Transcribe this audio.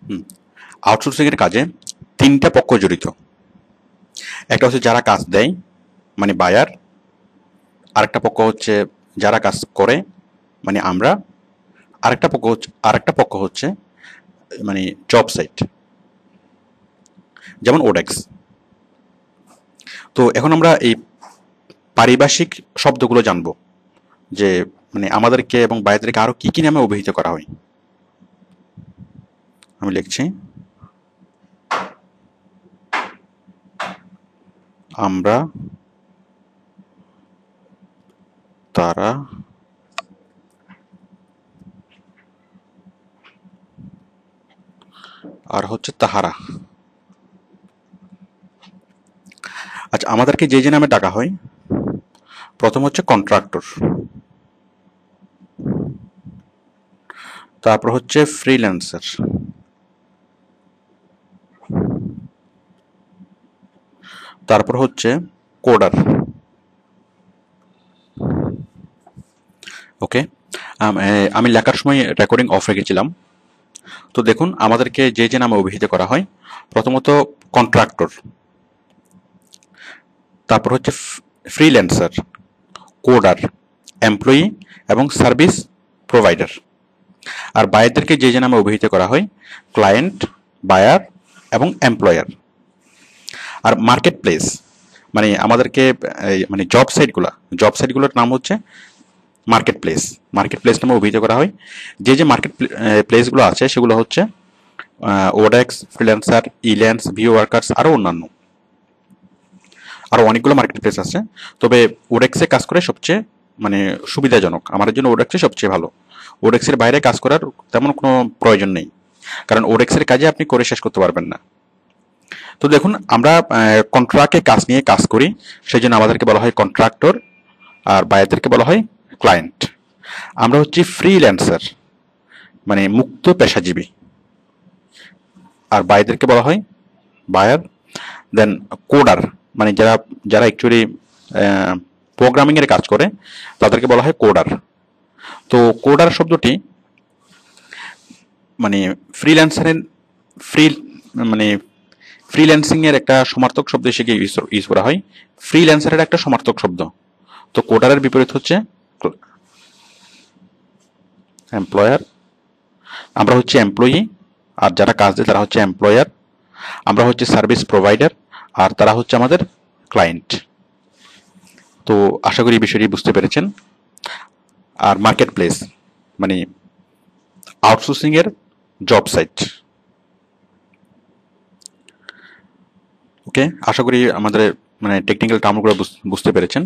হুম outsourcing এর কাজে তিনটা পক্ষ জড়িত। একটা হচ্ছে যারা কাজ দেয়, মানে বায়ার। আরেকটা পক্ষ হচ্ছে যারা কাজ করে, মানে আমরা। আরেকটা পক্ষ হচ্ছে মানে জব সাইট, যেমন ওডেক্স। তো এখন আমরা এই পারিভাষিক শব্দগুলো জানবো, যে মানে আমাদেরকে এবং বায়ারদেরকে আরো কি কি নামে অভিহিত করা হয়। আমি লিখছি, আমরা, তারা, আর হচ্ছে তাহারা। আচ্ছা, আমাদেরকে যে যে নামে ডাকা হয়, প্রথম হচ্ছে কন্ট্রাক্টর, তারপর হচ্ছে ফ্রিল্যান্সার, তারপর হচ্ছে কোডার। ওকে। আমি লেখার সময় রেকর্ডিং অফ রেখেছিলাম। তো দেখুন, আমাদেরকে যে যে নামে অভিহিত করা হয়, প্রথমত কন্ট্রাক্টর, তারপর হচ্ছে ফ্রিল্যান্সার, কোডার, এমপ্লয়ি এবং সার্ভিস প্রোভাইডার। আর বায়ারদেরকে যে যে নামে অভিহিত করা হয়, ক্লায়েন্ট, বায়ার এবং এমপ্লয়ার। আর মার্কেট প্লেস, মানে আমাদেরকে মানে জব সাইটগুলোর নাম হচ্ছে মার্কেট প্লেস। মার্কেট প্লেস নামে অভিহিত করা হয়। যে যে মার্কেট প্লেসগুলো আছে সেগুলো হচ্ছে ওডেক্স, ফ্রিল্যান্সার, ইল্যান্স, ভিও ওয়ার্কার্স, আরও অন্যান্য। আরও অনেকগুলো মার্কেট প্লেস আছে, তবে ওডেক্সে কাজ করে সবচেয়ে মানে সুবিধাজনক। আমাদের জন্য ওডেক্সে সবচেয়ে ভালো। ওডেক্সের বাইরে কাজ করার তেমন কোনো প্রয়োজন নেই, কারণ ওডেক্সের কাজে আপনি করে শেষ করতে পারবেন না। তো দেখুন, আমরা কন্ট্রাক্টে কাজ নিয়ে কাজ করি, সেই জন্য আমাদেরকে বলা হয় কন্ট্রাক্টর, আর বায়ারদেরকে বলা হয় ক্লায়েন্ট। আমরা হচ্ছি ফ্রিল্যান্সার, মানে মুক্ত পেশাজীবী, আর বায়ারদেরকে বলা হয় বায়ার। দেন কোডার, মানে যারা যারা অ্যাকচুয়ালি প্রোগ্রামিং এর কাজ করে, তাদেরকে বলা হয় কোডার। তো কোডার শব্দটি মানে ফ্রিল্যান্সারের ফ্রি মানে ফ্রিল্যান্সিং এর একটা সমার্থক শব্দ হিসেবে ইউজ করা হয়। ফ্রিল্যান্সারের একটা সমার্থক শব্দ। তো কোডারের বিপরীত হচ্ছে এমপ্লয়ার। আমরা হচ্ছে এমপ্লয়ি, আর যারা কাজ দেয় তারা হচ্ছে এমপ্লয়ার। আমরা হচ্ছে সার্ভিস প্রোভাইডার, আর তারা হচ্ছে আমাদের ক্লায়েন্ট। তো আশা করি বিষয়টি বুঝতে পেরেছেন। আর মার্কেট প্লেস মানে আউটসোর্সিং এর জব সাইট। ওকে, আশা করি আমাদের মানে টেকনিক্যাল টার্মগুলো বুঝতে পেরেছেন।